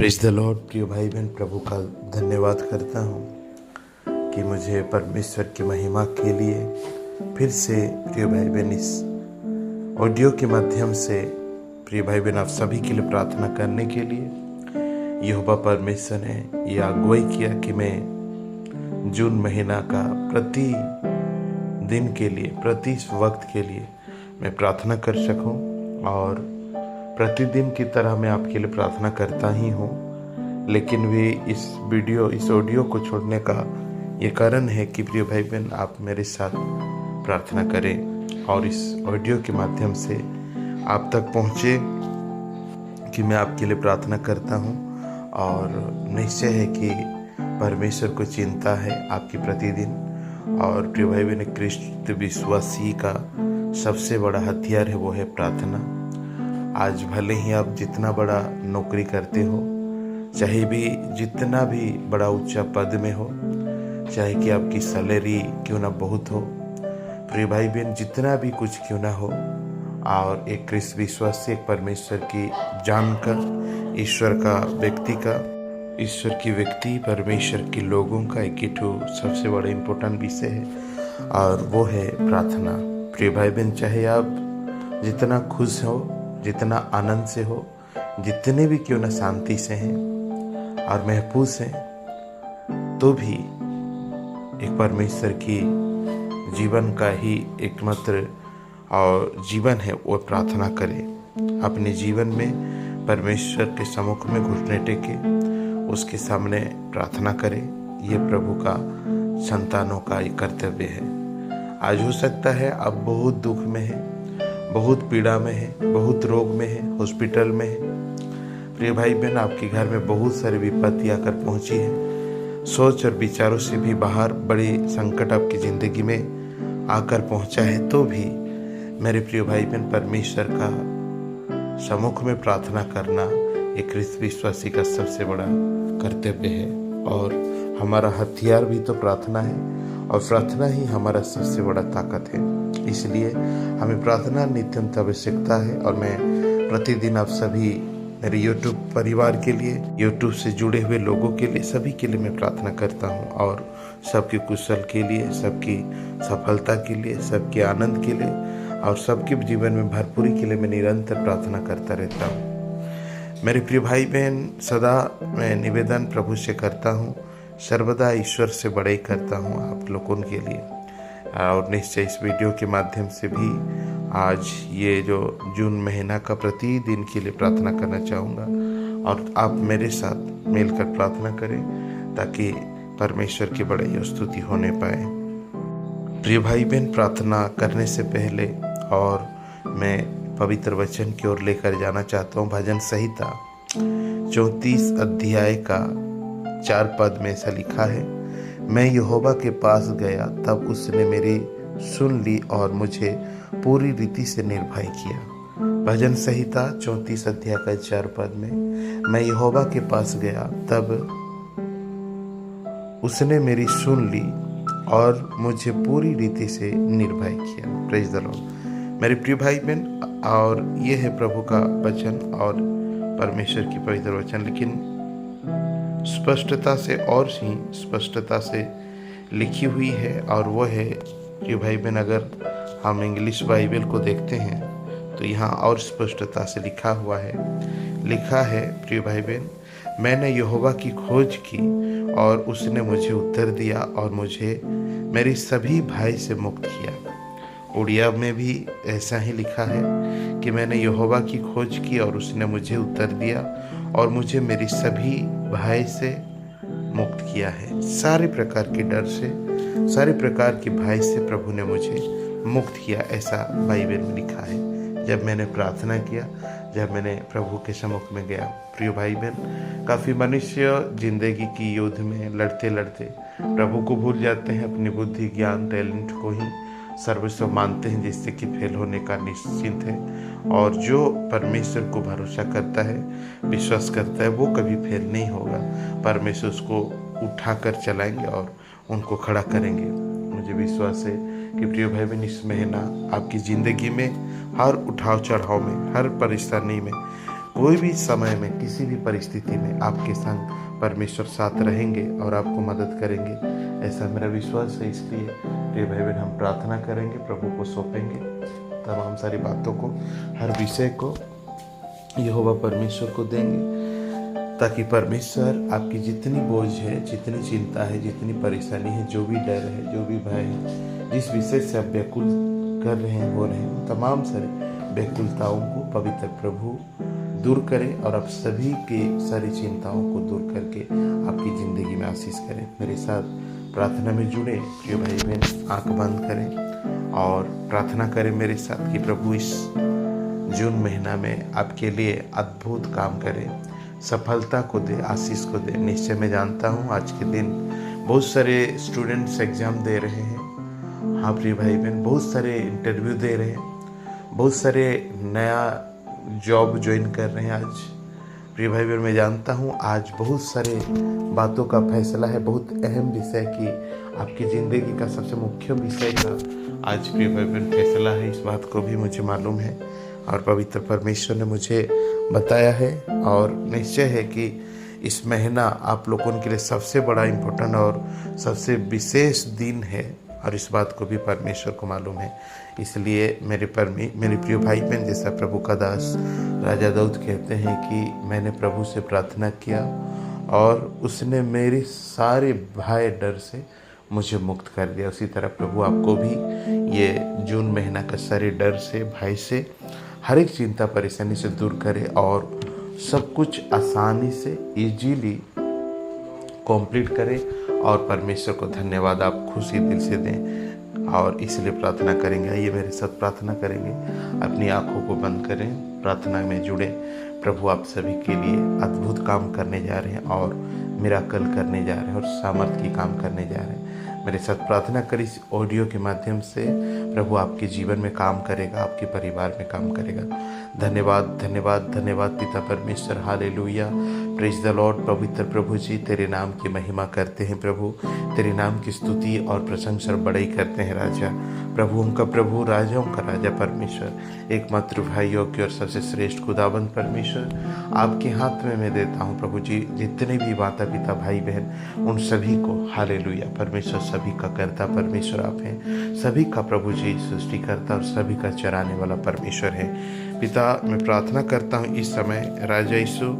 Praise the Lord. प्रिय भाई बहन, प्रभु का धन्यवाद करता हूँ कि मुझे परमेश्वर की महिमा के लिए फिर से प्रिय भाई बहन इस ऑडियो के माध्यम से प्रिय भाई बहन आप सभी के लिए प्रार्थना करने के लिए यहोवा परमेश्वर ने यह अगुवाई किया कि मैं जून महीना का प्रति दिन के लिए, प्रति वक्त के लिए मैं प्रार्थना कर सकूं। और प्रतिदिन की तरह मैं आपके लिए प्रार्थना करता ही हूँ, लेकिन भी इस ऑडियो को छोड़ने का ये कारण है कि प्रिय भाई बहन आप मेरे साथ प्रार्थना करें और इस ऑडियो के माध्यम से आप तक पहुँचे कि मैं आपके लिए प्रार्थना करता हूँ। और निश्चय है कि परमेश्वर को चिंता है आपकी प्रतिदिन। और प्रिय भाई बहन, क्रिस्त विश्वासी का सबसे बड़ा हथियार है, वो है प्रार्थना। आज भले ही आप जितना बड़ा नौकरी करते हो, चाहे भी जितना भी बड़ा ऊंचा पद में हो, चाहे कि आपकी सैलरी क्यों ना बहुत हो, प्रिय भाई बहन जितना भी कुछ क्यों ना हो, और एक क्रिस्त विश्वासी एक परमेश्वर की जानकर ईश्वर की व्यक्ति परमेश्वर के लोगों का एक सबसे बड़ा इम्पोर्टेंट विषय है और वो है प्रार्थना। प्रिय भाई बहन, चाहे आप जितना खुश हो, जितना आनंद से हो, जितने भी क्यों ना शांति से हैं और महफूज हैं, तो भी एक परमेश्वर की जीवन का ही एकमात्र और जीवन है वो प्रार्थना करें। अपने जीवन में परमेश्वर के सम्मुख में घुटने टेके उसके सामने प्रार्थना करें। ये प्रभु का संतानों का एक कर्तव्य है। आज हो सकता है आप बहुत दुख में हैं, बहुत पीड़ा में है, बहुत रोग में है, हॉस्पिटल में है। प्रिय भाई बहन, आपके घर में बहुत सारी विपत्ति आकर पहुंची है, सोच और विचारों से भी बाहर बड़ी संकट आपकी ज़िंदगी में आकर पहुंचा है, तो भी मेरे प्रिय भाई बहन परमेश्वर का सम्मुख में प्रार्थना करना एक क्रिस्त विश्वासी का सबसे बड़ा कर्तव्य है। और हमारा हथियार भी तो प्रार्थना है और प्रार्थना ही हमारा सबसे बड़ा ताकत है। इसलिए हमें प्रार्थना नित्यंत आवश्यकता है। और मैं प्रतिदिन आप सभी मेरे यूट्यूब परिवार के लिए, यूट्यूब से जुड़े हुए लोगों के लिए, सभी के लिए मैं प्रार्थना करता हूँ और सबके कुशल के लिए, सबकी सफलता के लिए, सबके आनंद के लिए और सबके जीवन में भरपूरी के लिए मैं निरंतर प्रार्थना करता रहता हूँ। मेरे प्रिय भाई बहन, सदा मैं निवेदन प्रभु से करता हूँ, सर्वदा ईश्वर से बड़ाई करता हूँ आप लोगों के लिए। और निश्चय इस वीडियो के माध्यम से भी आज ये जो जून महीना का प्रतिदिन के लिए प्रार्थना करना चाहूँगा और आप मेरे साथ मिलकर प्रार्थना करें ताकि परमेश्वर की बड़ाई और स्तुति होने पाए। प्रिय भाई बहन, प्रार्थना करने से पहले और मैं पवित्र वचन की ओर लेकर जाना चाहता हूँ। भजन संहिता 34 अध्याय का 4 पद में ऐसा लिखा है, मैं यहोवा के पास गया तब उसने मेरी सुन ली और मुझे पूरी रीति से निर्भय किया। भजन संहिता 34 अध्याय का 4 पद में, मैं यहोवा के पास गया तब उसने मेरी सुन ली और मुझे पूरी रीति से निर्भय किया। Praise the Lord. मेरे प्रिय भाई बहन, और ये है प्रभु का वचन और परमेश्वर की पवित्र वचन, लेकिन स्पष्टता से लिखी हुई है। और वो है कि भाई बहन, अगर हम इंग्लिश बाइबल को देखते हैं तो यहाँ और स्पष्टता से लिखा है प्रिय भाई बहन, मैंने यहोवा की खोज की और उसने मुझे उत्तर दिया और मुझे मेरी सभी भय से मुक्त किया। उड़िया में भी ऐसा ही लिखा है कि मैंने यहोवा की खोज की और उसने मुझे उत्तर दिया और मुझे मेरी सभी भय से मुक्त किया है। सारे प्रकार के डर से, सारे प्रकार की भय से प्रभु ने मुझे मुक्त किया, ऐसा बाइबल में लिखा है। जब मैंने प्रार्थना किया, जब मैंने प्रभु के सम्मुख में गया। प्रिय भाई बहन, काफ़ी मनुष्य जिंदगी की युद्ध में लड़ते लड़ते प्रभु को भूल जाते हैं, अपनी बुद्धि, ज्ञान, टैलेंट को ही सर्वस्व मानते हैं, जिससे कि फेल होने का निश्चिंत है। और जो परमेश्वर को भरोसा करता है, विश्वास करता है, वो कभी फेल नहीं होगा। परमेश्वर उसको उठाकर चलाएंगे और उनको खड़ा करेंगे। मुझे विश्वास है कि प्रिय भाई बहन, इस महीना आपकी ज़िंदगी में हर उठाव चढ़ाव में, हर परेशानी में कोई भी समय में, किसी भी परिस्थिति में आपके संग परमेश्वर साथ रहेंगे और आपको मदद करेंगे, ऐसा मेरा विश्वास है। इसलिए प्रिय भाई बहन, हम प्रार्थना करेंगे, प्रभु को सौंपेंगे तमाम सारी बातों को, हर विषय को यहोवा परमेश्वर को देंगे, ताकि परमेश्वर आपकी जितनी बोझ है, जितनी चिंता है, जितनी परेशानी है, जो भी डर है, जो भी भय है, जिस विषय से आप व्याकुल कर रहे हैं, हो रहे हैं, तमाम सारे व्याकुलताओं को पवित्र प्रभु दूर करे और आप सभी के सारी चिंताओं को दूर करके आपकी ज़िंदगी में आशीष करें। मेरे साथ प्रार्थना में जुड़े प्रिय भाई बहन, आंख बंद करें और प्रार्थना करें मेरे साथ कि प्रभु इस जून महीना में आपके लिए अद्भुत काम करे, सफलता को दे, आशीष को दे। निश्चय मैं जानता हूँ आज के दिन बहुत सारे स्टूडेंट्स एग्ज़ाम दे रहे हैं। हाँ प्रिय भाई बहन, बहुत सारे इंटरव्यू दे रहे हैं, बहुत सारे नया जॉब ज्वाइन कर रहे हैं। आज प्रिय भाई बहन, मैं जानता हूँ आज बहुत सारे बातों का फैसला है, बहुत अहम विषय की आपकी ज़िंदगी का सबसे मुख्य विषय का आज प्रिय भाई बहन फैसला है। इस बात को भी मुझे मालूम है और पवित्र परमेश्वर ने मुझे बताया है, और निश्चय है कि इस महीना आप लोगों के लिए सबसे बड़ा इम्पोर्टेंट और सबसे विशेष दिन है, और इस बात को भी परमेश्वर को मालूम है। इसलिए मेरे प्रिय भाई बहन, जैसा प्रभु का दास राजा दाऊद कहते हैं कि मैंने प्रभु से प्रार्थना किया और उसने मेरे सारे भय डर से मुझे मुक्त कर दिया, उसी तरह प्रभु आपको भी ये जून महीना का सारे डर से, भय से, हर एक चिंता परेशानी से दूर करे और सब कुछ आसानी से इजीली कंप्लीट करे, और परमेश्वर को धन्यवाद आप खुशी दिल से दें। और इसलिए प्रार्थना करेंगे। आइए मेरे साथ प्रार्थना करेंगे, अपनी आंखों को बंद करें, प्रार्थना में जुड़े। प्रभु आप सभी के लिए अद्भुत काम करने जा रहे हैं और मिराकल करने जा रहे हैं और सामर्थ्य की काम करने जा रहे हैं। मेरे साथ प्रार्थना कर, इस ऑडियो के माध्यम से प्रभु आपके जीवन में काम करेगा, आपके परिवार में काम करेगा। धन्यवाद धन्यवाद धन्यवाद पिता परमेश्वर, हालेलुया, प्रेज द लॉर्ड। पवित्र प्रभु जी, तेरे नाम की महिमा करते हैं प्रभु, तेरे नाम की स्तुति और प्रशंसा बड़ाई करते हैं राजा। प्रभुओं का प्रभु, राजाओं का राजा परमेश्वर, एकमात्र भाई योग्य और सबसे श्रेष्ठ खुदाबंद परमेश्वर, आपके हाथ में मैं देता हूँ प्रभु जी जितने भी माता पिता भाई बहन, उन सभी को, हालेलुया परमेश्वर, सभी का कर्ता परमेश्वर आप हैं, सभी का प्रभु जी सृष्टिकर्ता और सभी का चराने वाला परमेश्वर है। पिता, मैं प्रार्थना करता हूँ इस समय राजा यीशु,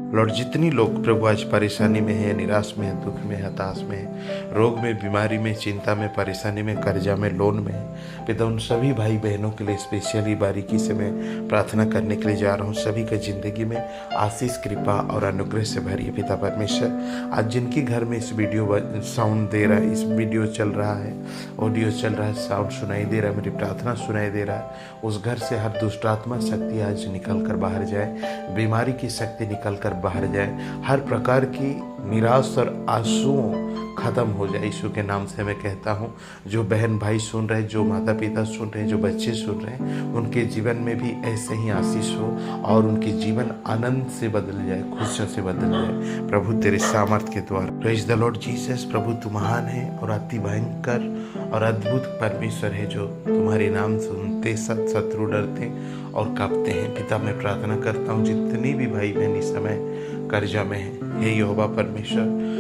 लॉर्ड, जितनी लोग प्रभु आज परेशानी में है, निराश में है, दुख में, हताश में है, रोग में, बीमारी में, चिंता में, परेशानी में, कर्जा में, लोन में है, पिता उन सभी भाई बहनों के लिए स्पेशली बारीकी से मैं प्रार्थना करने के लिए जा रहा हूँ। सभी का ज़िंदगी में आशीष, कृपा और अनुग्रह से भरिए पिता परमेश्वर। आज जिनके घर में इस वीडियो साउंड दे रहा है, इस वीडियो चल रहा है, ऑडियो चल रहा है, साउंड सुनाई दे रहा है, मेरी प्रार्थना सुनाई दे रहा है, उस घर से हर दुष्टात्मा शक्ति आज निकल कर बाहर जाए, बीमारी की शक्ति निकल कर बाहर जाए, हर प्रकार की निराश और आंसुओं खत्म हो जाए। यीशु के नाम से मैं कहता हूँ, जो बहन भाई सुन रहे, जो माता पिता सुन रहे, जो बच्चे सुन रहे हैं, उनके जीवन में भी ऐसे ही आशीष हो और उनके जीवन आनंद से बदल जाए, खुशियों से बदल जाए प्रभु तेरे सामर्थ्य के द्वारा। Praise the Lord Jesus. प्रभु तू महान है और अति भयंकर और अद्भुत परमेश्वर है, जो तुम्हारे नाम सुनते सब शत्रु डरते और कांपते हैं। पिता, मैं प्रार्थना करता हूँ जितनी भी भाई बहन इस समय कर्जा में है, हे यहोवा परमेश्वर,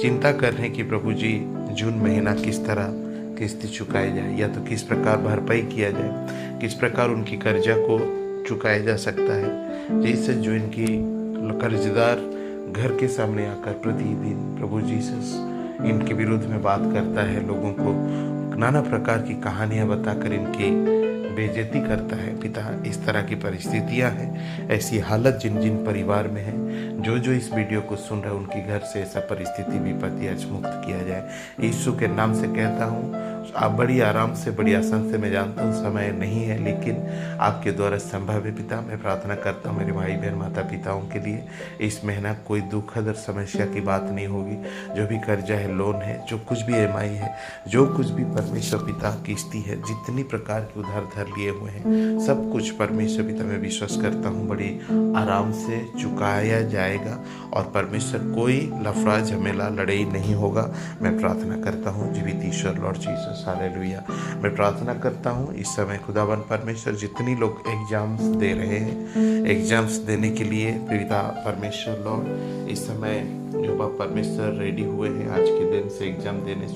चिंता कर रहे हैं कि प्रभु जी जून महीना किस तरह किस्त चुकाई जाए, या तो किस प्रकार भरपाई किया जाए, किस प्रकार उनकी कर्जा को चुकाया जा सकता है। जैसे जो इनकी कर्जदार घर के सामने आकर प्रतिदिन प्रभु जीसस इनके विरुद्ध में बात करता है, लोगों को नाना प्रकार की कहानियां बताकर इनकी बेइज्जती करता है। पिता, इस तरह की परिस्थितियां हैं, ऐसी हालत जिन जिन परिवार में है, जो इस वीडियो को सुन रहे हैं, उनकी घर से ऐसा परिस्थिति विपत्ति आज मुक्त किया जाए। यीशु के नाम से कहता हूँ, आप बड़ी आराम से, बड़ी आसान से, मैं जानता हूँ समय नहीं है, लेकिन आपके द्वारा संभव है। पिता, मैं प्रार्थना करता हूँ मेरे भाई बहन माता पिताओं के लिए, इस महीना कोई दुखद और समस्या की बात नहीं होगी। जो भी कर्जा है, लोन है, जो कुछ भी EMI है, जो कुछ भी परमेश्वर पिता किस्ती है, जितनी प्रकार के उधार धर लिए हुए हैं, सब कुछ परमेश्वर पिता मैं विश्वास करता हूँ बड़ी आराम से चुकाया जाएगा और परमेश्वर कोई लफड़ा झमेला लड़ाई नहीं होगा। मैं प्रार्थना करता हूँ जीवित ईश्वर लॉर्ड जीसस। Jesus hallelujah. मैं प्रार्थना करता हूँ इस समय खुदावन परमेश्वर, जितनी लोग एग्जाम्स दे रहे हैं, एग्जाम्स देने के लिए पिता परमेश्वर लॉर्ड इस समय यहोवा परमेश्वर रेडी हुए हैं, आज के दिन से एग्जाम देने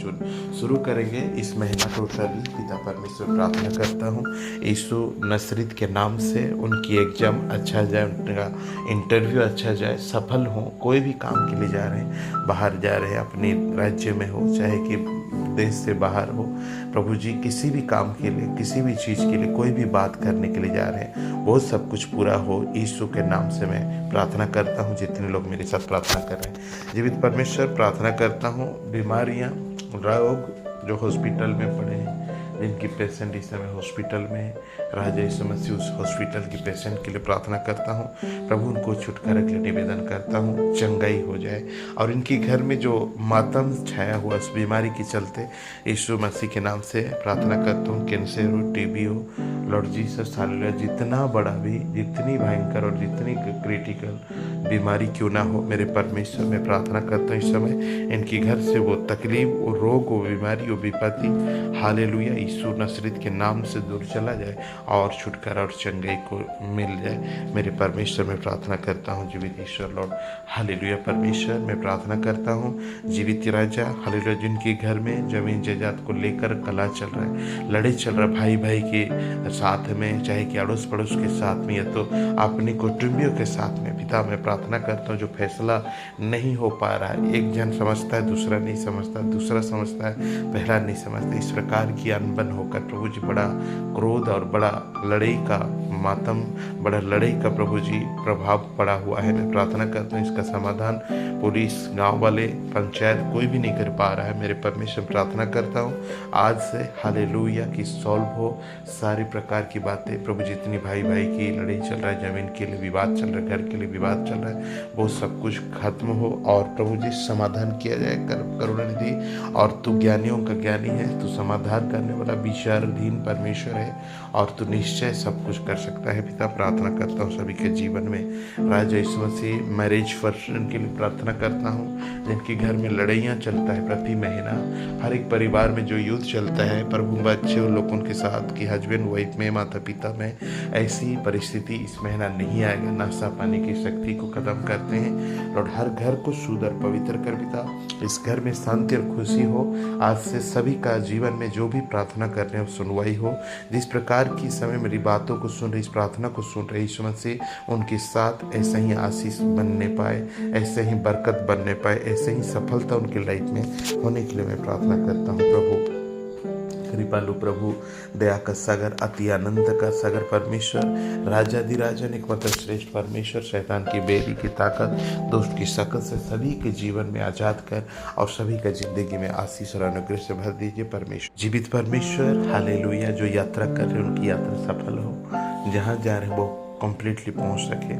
शुरू करेंगे इस महीना टोटली। पिता परमेश्वर प्रार्थना करता हूँ यीशु नसरीत के नाम से उनकी एग्जाम अच्छा जाए, उनका इंटरव्यू अच्छा जाए, सफल हो। कोई भी काम के लिए जा रहे हैं, बाहर जा रहे हैं, अपने राज्य में हो चाहे कि देश से बाहर हो, प्रभु जी किसी भी काम के लिए, किसी भी चीज़ के लिए, कोई भी बात करने के लिए जा रहे हैं, वो सब कुछ पूरा हो यीशु के नाम से मैं प्रार्थना करता हूँ। जितने लोग मेरे साथ प्रार्थना कर रहे हैं, जीवित परमेश्वर प्रार्थना करता हूँ बीमारियाँ, रोग जो हॉस्पिटल में पड़े हैं, जिनकी पेशेंट इस समय हॉस्पिटल में है, राजा यीशु मसीह उस हॉस्पिटल की पेशेंट के लिए प्रार्थना करता हूँ। प्रभु उनको छुटकारा के लिए निवेदन करता हूँ, चंगाई हो जाए। और इनकी घर में जो मातम छाया हुआ उस बीमारी के चलते यीशु मसीह के नाम से प्रार्थना करता हूँ, कैंसर हो, टीबी हो, लॉर्ड जीसस हालेलुया, जितना बड़ा भी, जितनी भयंकर और जितनी क्रिटिकल बीमारी क्यों ना हो, मेरे परमेश्वर में प्रार्थना करता हूँ इस समय इनकी घर से वो तकलीफ, वो रोग, वो बीमारी, वो विपत्ति हालेलुया यीशु नसरीत के नाम से दूर चला जाए और छुटकारा और चंगाई को मिल जाए। मेरे परमेश्वर में प्रार्थना करता हूँ जीवित ईश्वर लॉर्ड हालेलुया। परमेश्वर मैं प्रार्थना करता हूँ जीवित राजा हालेलुया, जिनके घर में जमीन जायदाद को लेकर कला चल रहा है, लड़ाई चल रहा है, भाई भाई के साथ में, चाहे कि अड़ोस पड़ोस के साथ में या तो अपने कुटुंबियों के साथ में, पिता मैं प्रार्थना करता हूँ जो फैसला नहीं हो पा रहा है, एक जन समझता है दूसरा नहीं समझता, दूसरा समझता है पहला नहीं समझता, इस प्रकार की अनबन होकर प्रभु जी बड़ा क्रोध और बड़ा लड़ाई का मातम, बड़ा लड़ाई का प्रभु जी प्रभाव पड़ा हुआ है। मैं प्रार्थना करता हूँ इसका समाधान पुलिस, गांव वाले, पंचायत कोई भी नहीं कर पा रहा है। मेरे परमेश्वर प्रार्थना करता हूँ आज से हालेलुया कि सॉल्व हो सारी प्रकार की बातें। प्रभु जितनी भाई भाई की लड़ाई चल रहा है, जमीन के लिए विवाद चल रहा है, घर के लिए विवाद चल रहा है, वो सब कुछ खत्म हो और प्रभु जी समाधान किया जाए। करुणानिधि और तू ज्ञानियों का ज्ञानी है, तू समाधान करने वाला विचाराधीन परमेश्वर है और तू निश्चय सब कुछ कर सकता है। पिता प्रार्थना करता हूँ सभी के जीवन में राजा यीशु मसीह मैरिज पर्सन के लिए प्रार्थना करता हूँ, जिनके घर में लड़ाइयाँ चलता है प्रति महीना, हर एक परिवार में जो युद्ध चलता है प्रभु बच्चे और लोगों के साथ कि हस्बैंड वाइफ में, माता पिता में ऐसी परिस्थिति इस महीना नहीं आएगा। नाशा पाने की शक्ति को खत्म करते हैं लॉर्ड, हर घर को शुद्ध और पवित्र कर पिता, इस घर में शांति और खुशी हो। आज से सभी का जीवन में जो भी प्रार्थना कर रहे हैं सुनवाई हो। जिस प्रकार की समय मेरी बातों को सुन रही, इस प्रार्थना को सुन रहे यीशु मसीह उनके साथ ऐसे ही आशीष बनने पाए, ऐसे ही बरकत बनने पाए, ऐसे ही सफलता उनकी लाइफ में होने के लिए मैं प्रार्थना करता हूँ। प्रभु कृपालु प्रभु, दया का सागर, अति आनंद का सागर परमेश्वर, राजाधिराजन एकमात्र श्रेष्ठ परमेश्वर, शैतान की बेरी की ताकत, दोस्त की शकल से सभी के जीवन में आजाद कर और सभी का जिंदगी में आशीष और अनुग्रह से भर दीजिए परमेश्वर। जीवित परमेश्वर हालेलुया, जो यात्रा कर रहे हैं उनकी यात्रा सफल हो, जहाँ जा रहे हैं वो कम्प्लीटली पहुँच सके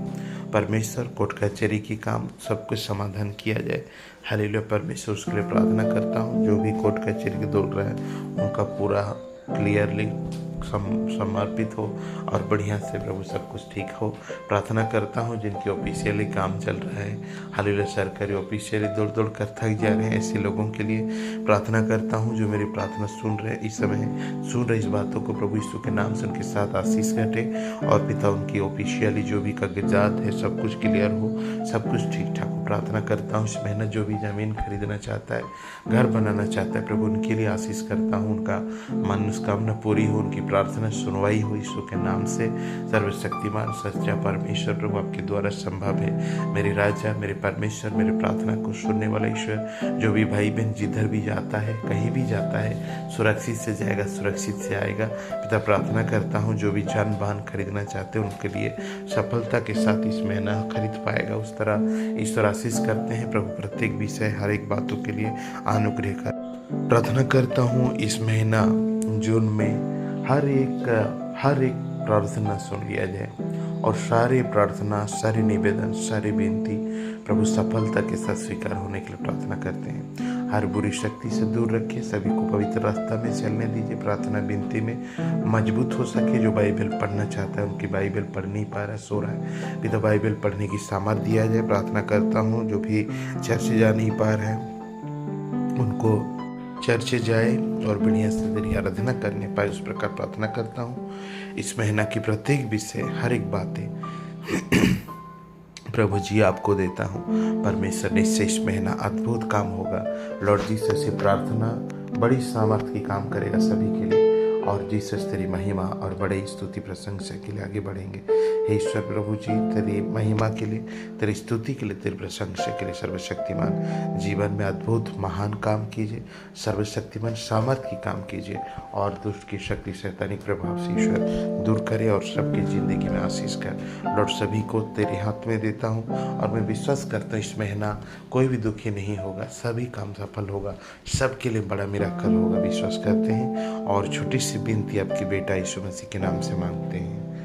परमेश्वर। कोर्ट कचहरी की काम सब कुछ समाधान किया जाए हालेलुया परमेश्वर, उसके लिए प्रार्थना करता हूँ। जो भी कोर्ट कचहरी के दौड़ रहा है उनका पूरा क्लियरली समर्पित हो और बढ़िया से प्रभु सब कुछ ठीक हो। प्रार्थना करता हूँ जिनकी ऑफिशियली काम चल रहा है हालेलुया, सरकारी ऑफिशियली दौड़ दौड़ कर थक जा रहे हैं, ऐसे लोगों के लिए प्रार्थना करता हूँ जो मेरी प्रार्थना सुन रहे इस समय, सुन रहे इस बातों को प्रभु यीशु के नाम से उनके साथ आशीष घटे और पिता उनकी ऑफिशियली जो भी कागजात है सब कुछ क्लियर हो, सब कुछ ठीक ठाक हो। प्रार्थना करता हूँ इस महीने जो भी ज़मीन खरीदना चाहता है, घर बनाना चाहता है प्रभु उनके लिए आशीष करता हूँ, उनका मनोकामना पूरी हो, उनकी प्रार्थना सुनवाई हो यीशु के नाम से। सर्वशक्तिमान सच्चा परमेश्वर प्रभु आपके द्वारा संभव है। मेरे राजा, मेरे परमेश्वर, मेरे प्रार्थना को सुनने वाला ईश्वर, जो भी भाई बहन जिधर भी जाता है, कहीं भी जाता है, सुरक्षित से जाएगा, सुरक्षित से आएगा। पिता प्रार्थना करता हूँ जो भी जान वाहन खरीदना चाहते हैं उनके लिए सफलता के साथ इस महीना खरीद पाएगा, उस तरह ईश्वर आशीष करते हैं प्रभु। प्रत्येक विषय, हर एक बातों के लिए अनुग्रह कर प्रार्थना करता हूँ इस महीना जून में हर एक प्रार्थना सुन लिया जाए और सारे प्रार्थना, सारे निवेदन, सारी विनती प्रभु सफलता के साथ स्वीकार होने के लिए प्रार्थना करते हैं। हर बुरी शक्ति से दूर रखिए, सभी को पवित्र रास्ता में चलने दीजिए। प्रार्थना विनती में मजबूत हो सके। जो बाइबल पढ़ना चाहता है, उनकी बाइबल पढ़ नहीं पा रहा है, सो रहा है, पिता बाइबल पढ़ने की सामर्थ दिया जाए। प्रार्थना करता हूँ जो भी चर्च जा नहीं पा रहे हैं उनको चर्च जाए और बढ़िया से तेरी आराधना करने पाए, उस प्रकार प्रार्थना करता हूँ। इस महीना की प्रत्येक विषय, हर एक बातें प्रभु जी आपको देता हूँ। परमेश्वर निश्चय इस महीना अद्भुत काम होगा। लॉर्ड जीसस से प्रार्थना बड़ी सामर्थ की काम करेगा सभी के लिए, और जीसस तेरी महिमा और बड़े स्तुति प्रशंसा के लिए आगे बढ़ेंगे। हे ईश्वर प्रभु जी, तेरी महिमा के लिए, तेरी स्तुति के लिए, तेरी प्रशंसा के लिए सर्वशक्तिमान जीवन में अद्भुत महान काम कीजिए। सर्वशक्तिमान सामर्थ की काम कीजिए और दुष्ट की शक्ति शैतानिक प्रभाव से ईश्वर दूर करे और सबकी ज़िंदगी में आशीष कर। लॉर्ड सभी को तेरे हाथ में देता हूँ और मैं विश्वास करता हूँ इस महीना कोई भी दुखी नहीं होगा, सभी काम सफल होगा, सबके लिए बड़ा मिराकल होगा। विश्वास करते हैं और छोटी सी विनती आपकी बेटा यीशु मसीह के नाम से मांगते हैं,